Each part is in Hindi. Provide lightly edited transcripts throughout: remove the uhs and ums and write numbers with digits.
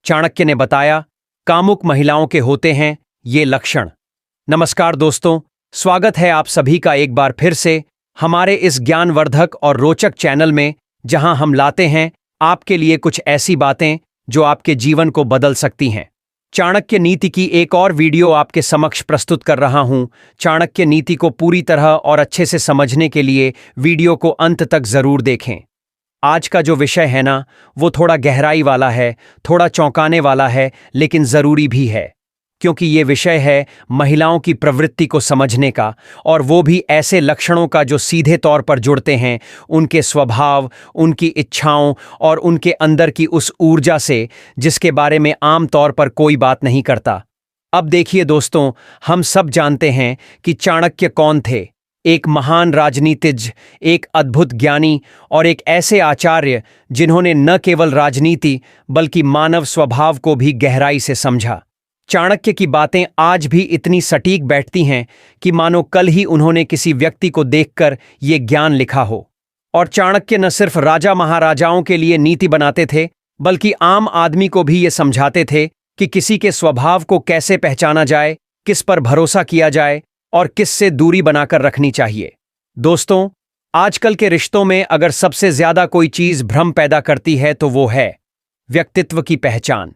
चाणक्य ने बताया, कामुक महिलाओं के होते हैं ये लक्षण। नमस्कार दोस्तों, स्वागत है आप सभी का एक बार फिर से हमारे इस ज्ञानवर्धक और रोचक चैनल में, जहां हम लाते हैं आपके लिए कुछ ऐसी बातें जो आपके जीवन को बदल सकती हैं। चाणक्य नीति की एक और वीडियो आपके समक्ष प्रस्तुत कर रहा हूं। चाणक्य नीति को पूरी तरह और अच्छे से समझने के लिए वीडियो को अंत तक जरूर देखें। आज का जो विषय है ना, वो थोड़ा गहराई वाला है, थोड़ा चौंकाने वाला है, लेकिन जरूरी भी है, क्योंकि ये विषय है महिलाओं की प्रवृत्ति को समझने का, और वो भी ऐसे लक्षणों का जो सीधे तौर पर जुड़ते हैं उनके स्वभाव, उनकी इच्छाओं और उनके अंदर की उस ऊर्जा से जिसके बारे में आम तौर पर कोई बात नहीं करता। अब देखिए दोस्तों, हम सब जानते हैं कि चाणक्य कौन थे। एक महान राजनीतिज्ञ, एक अद्भुत ज्ञानी और एक ऐसे आचार्य जिन्होंने न केवल राजनीति बल्कि मानव स्वभाव को भी गहराई से समझा। चाणक्य की बातें आज भी इतनी सटीक बैठती हैं कि मानो कल ही उन्होंने किसी व्यक्ति को देखकर ये ज्ञान लिखा हो। और चाणक्य न सिर्फ राजा महाराजाओं के लिए नीति बनाते थे, बल्कि आम आदमी को भी ये समझाते थे कि किसी के स्वभाव को कैसे पहचाना जाए, किस पर भरोसा किया जाए और किससे दूरी बनाकर रखनी चाहिए। दोस्तों, आजकल के रिश्तों में अगर सबसे ज्यादा कोई चीज भ्रम पैदा करती है तो वो है व्यक्तित्व की पहचान।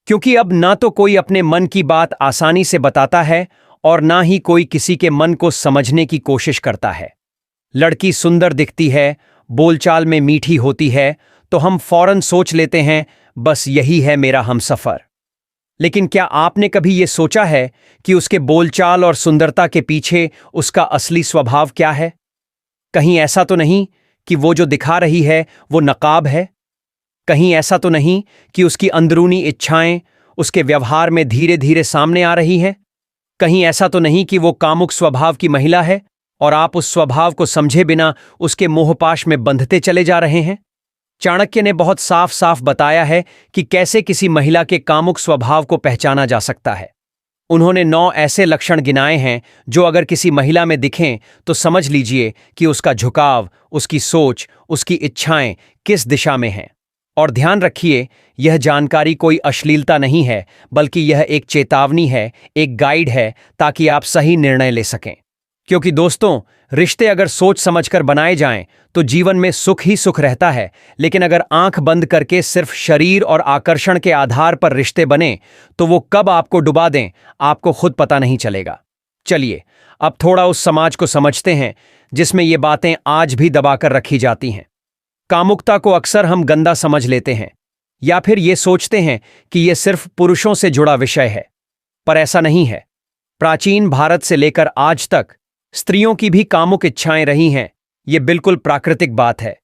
क्योंकि अब ना तो कोई अपने मन की बात आसानी से बताता है और ना ही कोई किसी के मन को समझने की कोशिश करता है। लड़की सुंदर दिखती है, बोलचाल में मीठी होती है, तो हम फौरन सोच लेते हैं बस यही है मेरा हमसफर। लेकिन क्या आपने कभी ये सोचा है कि उसके बोलचाल और सुंदरता के पीछे उसका असली स्वभाव क्या है? कहीं ऐसा तो नहीं कि वो जो दिखा रही है वो नकाब है? कहीं ऐसा तो नहीं कि उसकी अंदरूनी इच्छाएं उसके व्यवहार में धीरे धीरे सामने आ रही हैं? कहीं ऐसा तो नहीं कि वो कामुक स्वभाव की महिला है और आप उस स्वभाव को समझे बिना उसके मोहपाश में बंधते चले जा रहे हैं? चाणक्य ने बहुत साफ साफ बताया है कि कैसे किसी महिला के कामुक स्वभाव को पहचाना जा सकता है। उन्होंने 9 ऐसे लक्षण गिनाए हैं जो अगर किसी महिला में दिखें तो समझ लीजिए कि उसका झुकाव, उसकी सोच, उसकी इच्छाएं किस दिशा में हैं। और ध्यान रखिए, यह जानकारी कोई अश्लीलता नहीं है, बल्कि यह एक चेतावनी है, एक गाइड है, ताकि आप सही निर्णय ले सकें। क्योंकि दोस्तों, रिश्ते अगर सोच समझकर बनाए जाएं तो जीवन में सुख ही सुख रहता है, लेकिन अगर आंख बंद करके सिर्फ शरीर और आकर्षण के आधार पर रिश्ते बने तो वो कब आपको डुबा दें आपको खुद पता नहीं चलेगा। चलिए अब थोड़ा उस समाज को समझते हैं जिसमें ये बातें आज भी दबाकर रखी जाती हैं। कामुकता को अक्सर हम गंदा समझ लेते हैं, या फिर ये सोचते हैं कि ये सिर्फ पुरुषों से जुड़ा विषय है, पर ऐसा नहीं है। प्राचीन भारत से लेकर आज तक स्त्रियों की भी कामुक इच्छाएं रही हैं। ये बिल्कुल प्राकृतिक बात है।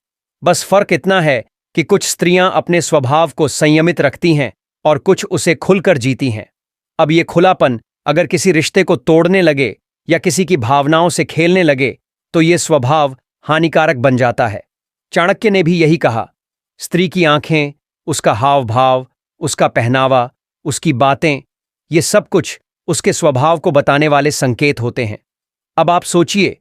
बस फर्क इतना है कि कुछ स्त्रियां अपने स्वभाव को संयमित रखती हैं और कुछ उसे खुलकर जीती हैं। अब ये खुलापन अगर किसी रिश्ते को तोड़ने लगे या किसी की भावनाओं से खेलने लगे तो ये स्वभाव हानिकारक बन जाता है। चाणक्य ने भी यही कहा, स्त्री की आंखें, उसका हाव भाव, उसका पहनावा, उसकी बातें, ये सब कुछ उसके स्वभाव को बताने वाले संकेत होते हैं। अब आप सोचिए,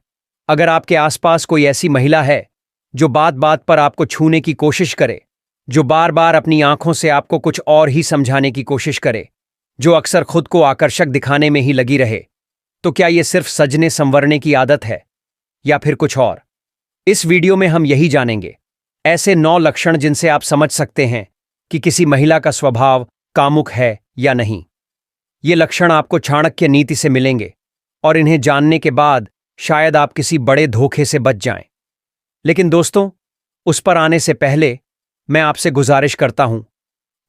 अगर आपके आसपास कोई ऐसी महिला है जो बात बात पर आपको छूने की कोशिश करे, जो बार बार अपनी आंखों से आपको कुछ और ही समझाने की कोशिश करे, जो अक्सर खुद को आकर्षक दिखाने में ही लगी रहे, तो क्या ये सिर्फ सजने संवरने की आदत है या फिर कुछ और? इस वीडियो में हम यही जानेंगे, ऐसे 9 लक्षण जिनसे आप समझ सकते हैं कि किसी महिला का स्वभाव कामुक है या नहीं। ये लक्षण आपको चाणक्य नीति से मिलेंगे और इन्हें जानने के बाद शायद आप किसी बड़े धोखे से बच जाएं। लेकिन दोस्तों, उस पर आने से पहले मैं आपसे गुजारिश करता हूं,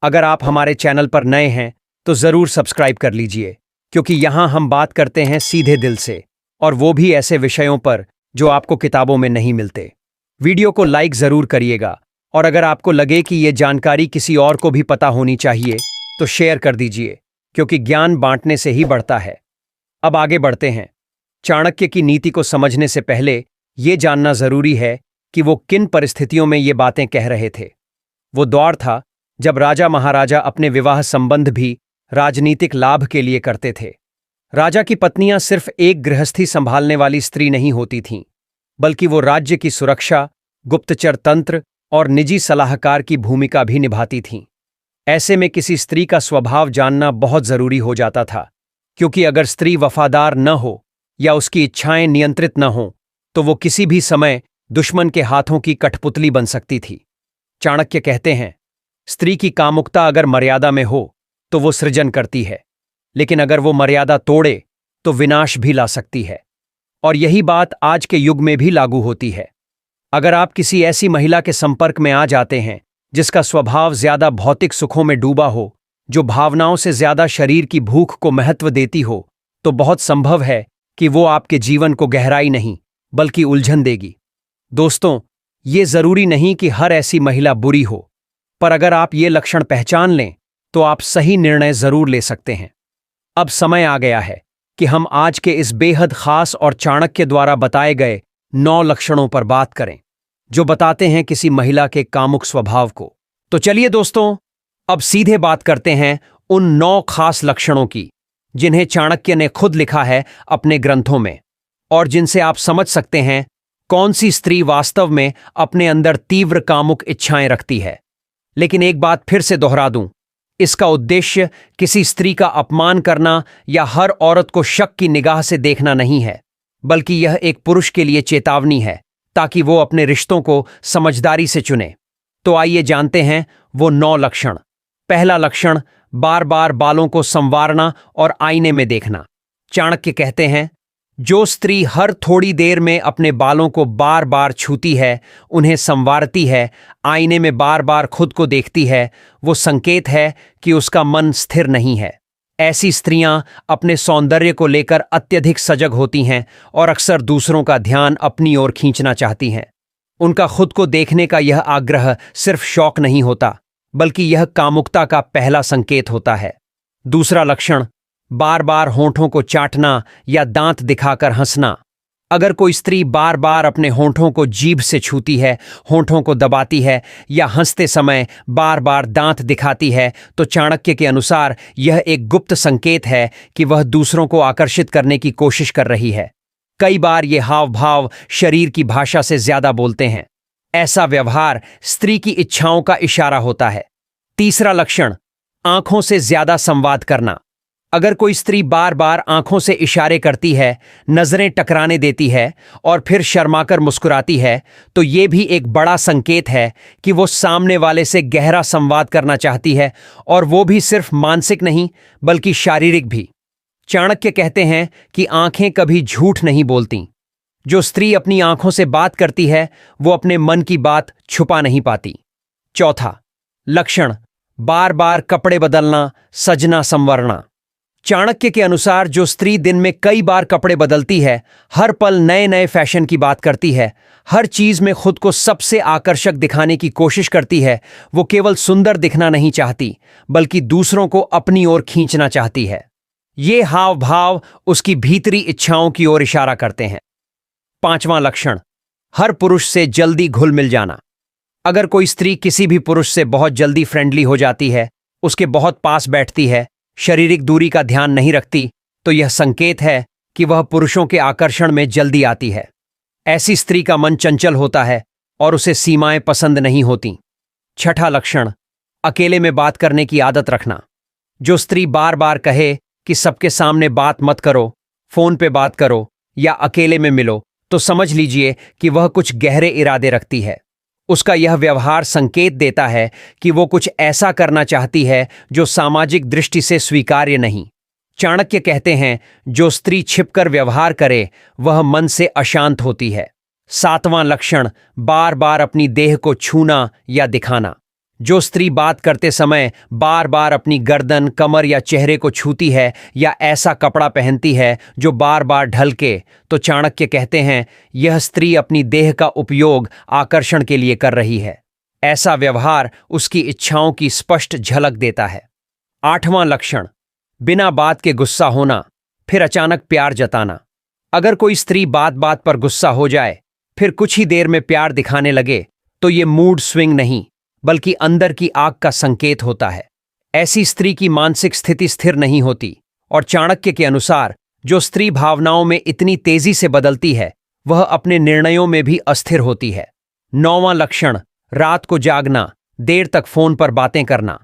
अगर आप हमारे चैनल पर नए हैं तो जरूर सब्सक्राइब कर लीजिए, क्योंकि यहां हम बात करते हैं सीधे दिल से, और वो भी ऐसे विषयों पर जो आपको किताबों में नहीं मिलते। वीडियो को लाइक जरूर करिएगा, और अगर आपको लगे कि ये जानकारी किसी और को भी पता होनी चाहिए तो शेयर कर दीजिए, क्योंकि ज्ञान बांटने से ही बढ़ता है। अब आगे बढ़ते हैं। चाणक्य की नीति को समझने से पहले ये जानना जरूरी है कि वो किन परिस्थितियों में ये बातें कह रहे थे। वो दौर था जब राजा महाराजा अपने विवाह संबंध भी राजनीतिक लाभ के लिए करते थे। राजा की पत्नियां सिर्फ एक गृहस्थी संभालने वाली स्त्री नहीं होती थीं, बल्कि वो राज्य की सुरक्षा, गुप्तचर तंत्र और निजी सलाहकार की भूमिका भी निभाती थीं। ऐसे में किसी स्त्री का स्वभाव जानना बहुत जरूरी हो जाता था, क्योंकि अगर स्त्री वफादार न हो या उसकी इच्छाएं नियंत्रित न हों तो वो किसी भी समय दुश्मन के हाथों की कठपुतली बन सकती थी। चाणक्य कहते हैं, स्त्री की कामुकता अगर मर्यादा में हो तो वो सृजन करती है, लेकिन अगर वो मर्यादा तोड़े तो विनाश भी ला सकती है। और यही बात आज के युग में भी लागू होती है। अगर आप किसी ऐसी महिला के संपर्क में आ जाते हैं जिसका स्वभाव ज्यादा भौतिक सुखों में डूबा हो, जो भावनाओं से ज्यादा शरीर की भूख को महत्व देती हो, तो बहुत संभव है कि वो आपके जीवन को गहराई नहीं बल्कि उलझन देगी। दोस्तों, ये जरूरी नहीं कि हर ऐसी महिला बुरी हो, पर अगर आप ये लक्षण पहचान लें तो आप सही निर्णय जरूर ले सकते हैं। अब समय आ गया है कि हम आज के इस बेहद खास और चाणक्य द्वारा बताए गए 9 लक्षणों पर बात करें, जो बताते हैं किसी महिला के कामुक स्वभाव को। तो चलिए दोस्तों, अब सीधे बात करते हैं उन 9 खास लक्षणों की, जिन्हें चाणक्य ने खुद लिखा है अपने ग्रंथों में, और जिनसे आप समझ सकते हैं कौन सी स्त्री वास्तव में अपने अंदर तीव्र कामुक इच्छाएं रखती है। लेकिन एक बात फिर से दोहरा दूं, इसका उद्देश्य किसी स्त्री का अपमान करना या हर औरत को शक की निगाह से देखना नहीं है, बल्कि यह एक पुरुष के लिए चेतावनी है ताकि वो अपने रिश्तों को समझदारी से चुने। तो आइए जानते हैं वो 9 लक्षण। पहला लक्षण, बार बार बालों को संवारना और आईने में देखना। चाणक्य कहते हैं, जो स्त्री हर थोड़ी देर में अपने बालों को बार बार छूती है, उन्हें संवारती है, आईने में बार बार खुद को देखती है, वो संकेत है कि उसका मन स्थिर नहीं है। ऐसी स्त्रियां अपने सौंदर्य को लेकर अत्यधिक सजग होती हैं और अक्सर दूसरों का ध्यान अपनी ओर खींचना चाहती हैं। उनका खुद को देखने का यह आग्रह सिर्फ शौक नहीं होता, बल्कि यह कामुकता का पहला संकेत होता है। दूसरा लक्षण, बार बार होंठों को चाटना या दांत दिखाकर हंसना। अगर कोई स्त्री बार बार अपने होंठों को जीभ से छूती है, होंठों को दबाती है या हंसते समय बार बार दांत दिखाती है, तो चाणक्य के अनुसार यह एक गुप्त संकेत है कि वह दूसरों को आकर्षित करने की कोशिश कर रही है। कई बार ये हाव भाव शरीर की भाषा से ज्यादा बोलते हैं। ऐसा व्यवहार स्त्री की इच्छाओं का इशारा होता है। तीसरा लक्षण, आंखों से ज्यादा संवाद करना। अगर कोई स्त्री बार बार आंखों से इशारे करती है, नजरें टकराने देती है और फिर शर्माकर मुस्कुराती है, तो ये भी एक बड़ा संकेत है कि वो सामने वाले से गहरा संवाद करना चाहती है, और वो भी सिर्फ मानसिक नहीं बल्कि शारीरिक भी। चाणक्य कहते हैं कि आंखें कभी झूठ नहीं बोलती। जो स्त्री अपनी आंखों से बात करती है, वो अपने मन की बात छुपा नहीं पाती। चौथा लक्षण, बार बार कपड़े बदलना, सजना संवरना। चाणक्य के अनुसार जो स्त्री दिन में कई बार कपड़े बदलती है, हर पल नए नए फैशन की बात करती है, हर चीज में खुद को सबसे आकर्षक दिखाने की कोशिश करती है, वो केवल सुंदर दिखना नहीं चाहती बल्कि दूसरों को अपनी ओर खींचना चाहती है। ये हाव भाव उसकी भीतरी इच्छाओं की ओर इशारा करते हैं। पांचवां लक्षण, हर पुरुष से जल्दी घुल मिल जाना। अगर कोई स्त्री किसी भी पुरुष से बहुत जल्दी फ्रेंडली हो जाती है, उसके बहुत पास बैठती है, शारीरिक दूरी का ध्यान नहीं रखती, तो यह संकेत है कि वह पुरुषों के आकर्षण में जल्दी आती है। ऐसी स्त्री का मन चंचल होता है और उसे सीमाएं पसंद नहीं होती। छठा लक्षण, अकेले में बात करने की आदत रखना। जो स्त्री बार बार कहे कि सबके सामने बात मत करो, फोन पे बात करो या अकेले में मिलो, तो समझ लीजिए कि वह कुछ गहरे इरादे रखती है। उसका यह व्यवहार संकेत देता है कि वो कुछ ऐसा करना चाहती है जो सामाजिक दृष्टि से स्वीकार्य नहीं। चाणक्य कहते हैं, जो स्त्री छिपकर व्यवहार करे वह मन से अशांत होती है। सातवां लक्षण, बार बार अपनी देह को छूना या दिखाना। जो स्त्री बात करते समय बार बार अपनी गर्दन, कमर या चेहरे को छूती है या ऐसा कपड़ा पहनती है जो बार बार ढलके, तो चाणक्य कहते हैं यह स्त्री अपनी देह का उपयोग आकर्षण के लिए कर रही है। ऐसा व्यवहार उसकी इच्छाओं की स्पष्ट झलक देता है। आठवां लक्षण, बिना बात के गुस्सा होना, फिर अचानक प्यार जताना। अगर कोई स्त्री बात बात पर गुस्सा हो जाए, फिर कुछ ही देर में प्यार दिखाने लगे, तो ये मूड स्विंग नहीं बल्कि अंदर की आग का संकेत होता है। ऐसी स्त्री की मानसिक स्थिति स्थिर नहीं होती, और चाणक्य के अनुसार जो स्त्री भावनाओं में इतनी तेजी से बदलती है, वह अपने निर्णयों में भी अस्थिर होती है। नौवां लक्षण, रात को जागना, देर तक फोन पर बातें करना।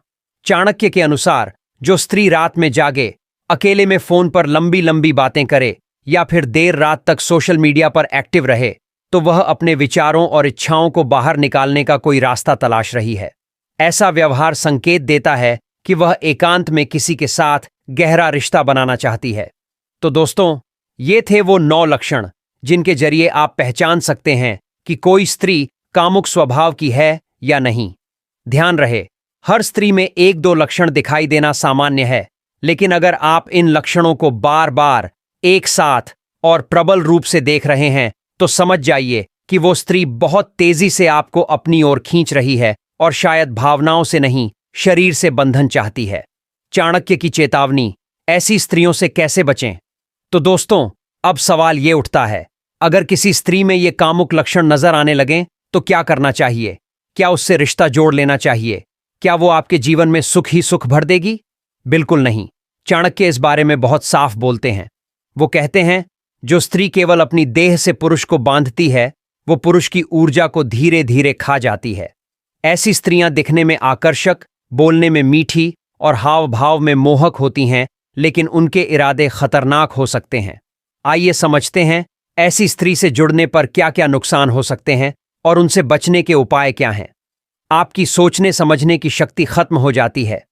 चाणक्य के अनुसार जो स्त्री रात में जागे, अकेले में फोन पर लंबी लंबी बातें करे या फिर देर रात तक सोशल मीडिया पर एक्टिव रहे, तो वह अपने विचारों और इच्छाओं को बाहर निकालने का कोई रास्ता तलाश रही है। ऐसा व्यवहार संकेत देता है कि वह एकांत में किसी के साथ गहरा रिश्ता बनाना चाहती है। तो दोस्तों, ये थे वो 9 लक्षण जिनके जरिए आप पहचान सकते हैं कि कोई स्त्री कामुक स्वभाव की है या नहीं। ध्यान रहे, हर स्त्री में 1-2 लक्षण दिखाई देना सामान्य है, लेकिन अगर आप इन लक्षणों को बार बार एक साथ और प्रबल रूप से देख रहे हैं तो समझ जाइए कि वो स्त्री बहुत तेजी से आपको अपनी ओर खींच रही है और शायद भावनाओं से नहीं, शरीर से बंधन चाहती है। चाणक्य की चेतावनी, ऐसी स्त्रियों से कैसे बचें? तो दोस्तों, अब सवाल ये उठता है, अगर किसी स्त्री में ये कामुक लक्षण नजर आने लगें तो क्या करना चाहिए? क्या उससे रिश्ता जोड़ लेना चाहिए? क्या वो आपके जीवन में सुख ही सुख भर देगी? बिल्कुल नहीं। चाणक्य इस बारे में बहुत साफ बोलते हैं। वो कहते हैं, जो स्त्री केवल अपनी देह से पुरुष को बांधती है, वो पुरुष की ऊर्जा को धीरे धीरे खा जाती है। ऐसी स्त्रियां दिखने में आकर्षक, बोलने में मीठी और हाव भाव में मोहक होती हैं, लेकिन उनके इरादे खतरनाक हो सकते हैं। आइए समझते हैं ऐसी स्त्री से जुड़ने पर क्या क्या नुकसान हो सकते हैं और उनसे बचने के उपाय क्या हैं। आपकी सोचने समझने की शक्ति खत्म हो जाती है।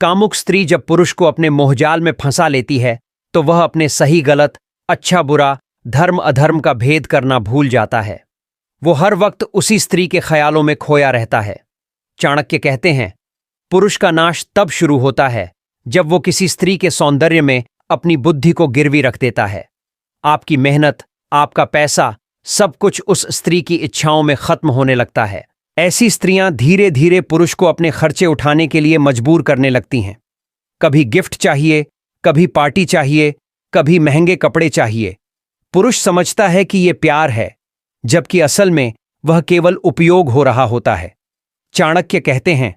कामुक स्त्री जब पुरुष को अपने मोहजाल में फंसा लेती है तो वह अपने सही गलत, अच्छा बुरा, धर्म अधर्म का भेद करना भूल जाता है। वो हर वक्त उसी स्त्री के ख्यालों में खोया रहता है। चाणक्य कहते हैं, पुरुष का नाश तब शुरू होता है जब वो किसी स्त्री के सौंदर्य में अपनी बुद्धि को गिरवी रख देता है। आपकी मेहनत, आपका पैसा, सब कुछ उस स्त्री की इच्छाओं में खत्म होने लगता है। ऐसी स्त्रियां धीरे धीरे पुरुष को अपने खर्चे उठाने के लिए मजबूर करने लगती हैं। कभी गिफ्ट चाहिए, कभी पार्टी चाहिए, कभी महंगे कपड़े चाहिए। पुरुष समझता है कि ये प्यार है, जबकि असल में वह केवल उपयोग हो रहा होता है। चाणक्य कहते हैं,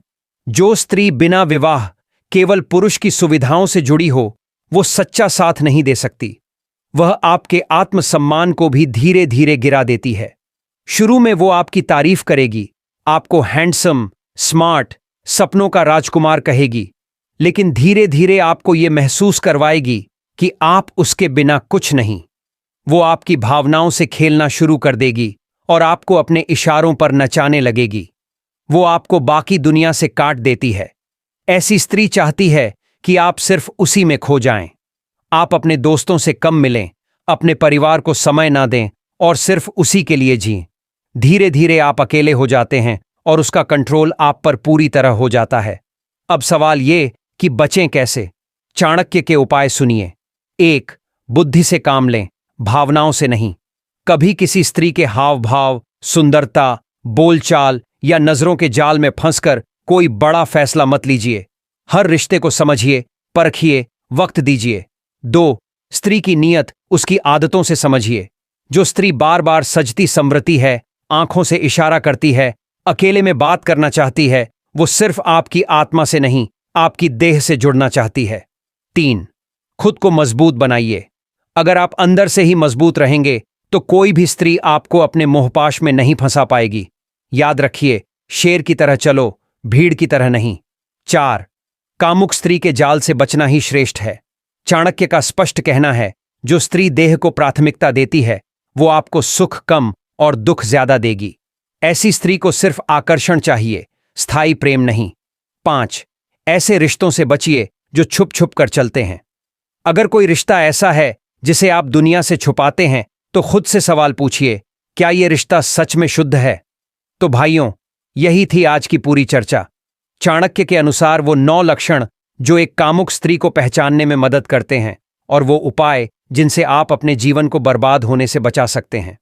जो स्त्री बिना विवाह केवल पुरुष की सुविधाओं से जुड़ी हो, वो सच्चा साथ नहीं दे सकती। वह आपके आत्मसम्मान को भी धीरे धीरे गिरा देती है। शुरू में वो आपकी तारीफ करेगी, आपको हैंडसम, स्मार्ट, सपनों का राजकुमार कहेगी, लेकिन धीरे धीरे आपको ये महसूस करवाएगी कि आप उसके बिना कुछ नहीं। वो आपकी भावनाओं से खेलना शुरू कर देगी और आपको अपने इशारों पर नचाने लगेगी। वो आपको बाकी दुनिया से काट देती है। ऐसी स्त्री चाहती है कि आप सिर्फ उसी में खो जाएं। आप अपने दोस्तों से कम मिलें, अपने परिवार को समय ना दें और सिर्फ उसी के लिए जिएं। धीरे धीरे आप अकेले हो जाते हैं और उसका कंट्रोल आप पर पूरी तरह हो जाता है। अब सवाल ये कि बचें कैसे? चाणक्य के उपाय सुनिए। 1. बुद्धि से काम लें, भावनाओं से नहीं। कभी किसी स्त्री के हाव भाव, सुंदरता, बोलचाल या नजरों के जाल में फंसकर कोई बड़ा फैसला मत लीजिए। हर रिश्ते को समझिए, परखिए, वक्त दीजिए। 2. स्त्री की नीयत, उसकी आदतों से समझिए। जो स्त्री बार बार सजती संवरती है, आंखों से इशारा करती है, अकेले में बात करना चाहती है, वो सिर्फ आपकी आत्मा से नहीं, आपकी देह से जुड़ना चाहती है। 3. खुद को मजबूत बनाइए। अगर आप अंदर से ही मजबूत रहेंगे तो कोई भी स्त्री आपको अपने मोहपाश में नहीं फंसा पाएगी। याद रखिए, शेर की तरह चलो, भीड़ की तरह नहीं। 4. कामुक स्त्री के जाल से बचना ही श्रेष्ठ है। चाणक्य का स्पष्ट कहना है, जो स्त्री देह को प्राथमिकता देती है, वो आपको सुख कम और दुख ज्यादा देगी। ऐसी स्त्री को सिर्फ आकर्षण चाहिए, स्थायी प्रेम नहीं। 5. ऐसे रिश्तों से बचिए जो छुप छुप कर चलते हैं। अगर कोई रिश्ता ऐसा है जिसे आप दुनिया से छुपाते हैं तो खुद से सवाल पूछिए, क्या यह रिश्ता सच में शुद्ध है? तो भाइयों, यही थी आज की पूरी चर्चा। चाणक्य के अनुसार वो 9 लक्षण जो एक कामुक स्त्री को पहचानने में मदद करते हैं और वो उपाय जिनसे आप अपने जीवन को बर्बाद होने से बचा सकते हैं।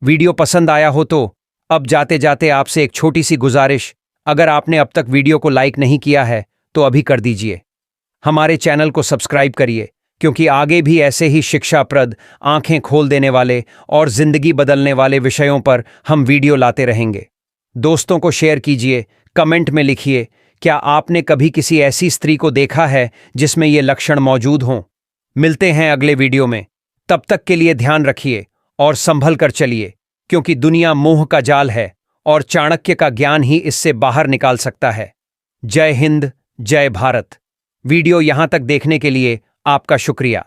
वीडियो पसंद आया हो तो अब जाते जाते आपसे एक छोटी सी गुजारिश, अगर आपने अब तक वीडियो को लाइक नहीं किया है तो अभी कर दीजिए। हमारे चैनल को सब्सक्राइब करिए, क्योंकि आगे भी ऐसे ही शिक्षाप्रद, आंखें खोल देने वाले और जिंदगी बदलने वाले विषयों पर हम वीडियो लाते रहेंगे। दोस्तों को शेयर कीजिए, कमेंट में लिखिए, क्या आपने कभी किसी ऐसी स्त्री को देखा है जिसमें ये लक्षण मौजूद हों? मिलते हैं अगले वीडियो में। तब तक के लिए ध्यान रखिए और संभल कर चलिए, क्योंकि दुनिया मोह का जाल है और चाणक्य का ज्ञान ही इससे बाहर निकाल सकता है। जय हिंद, जय भारत। वीडियो यहां तक देखने के लिए आपका शुक्रिया।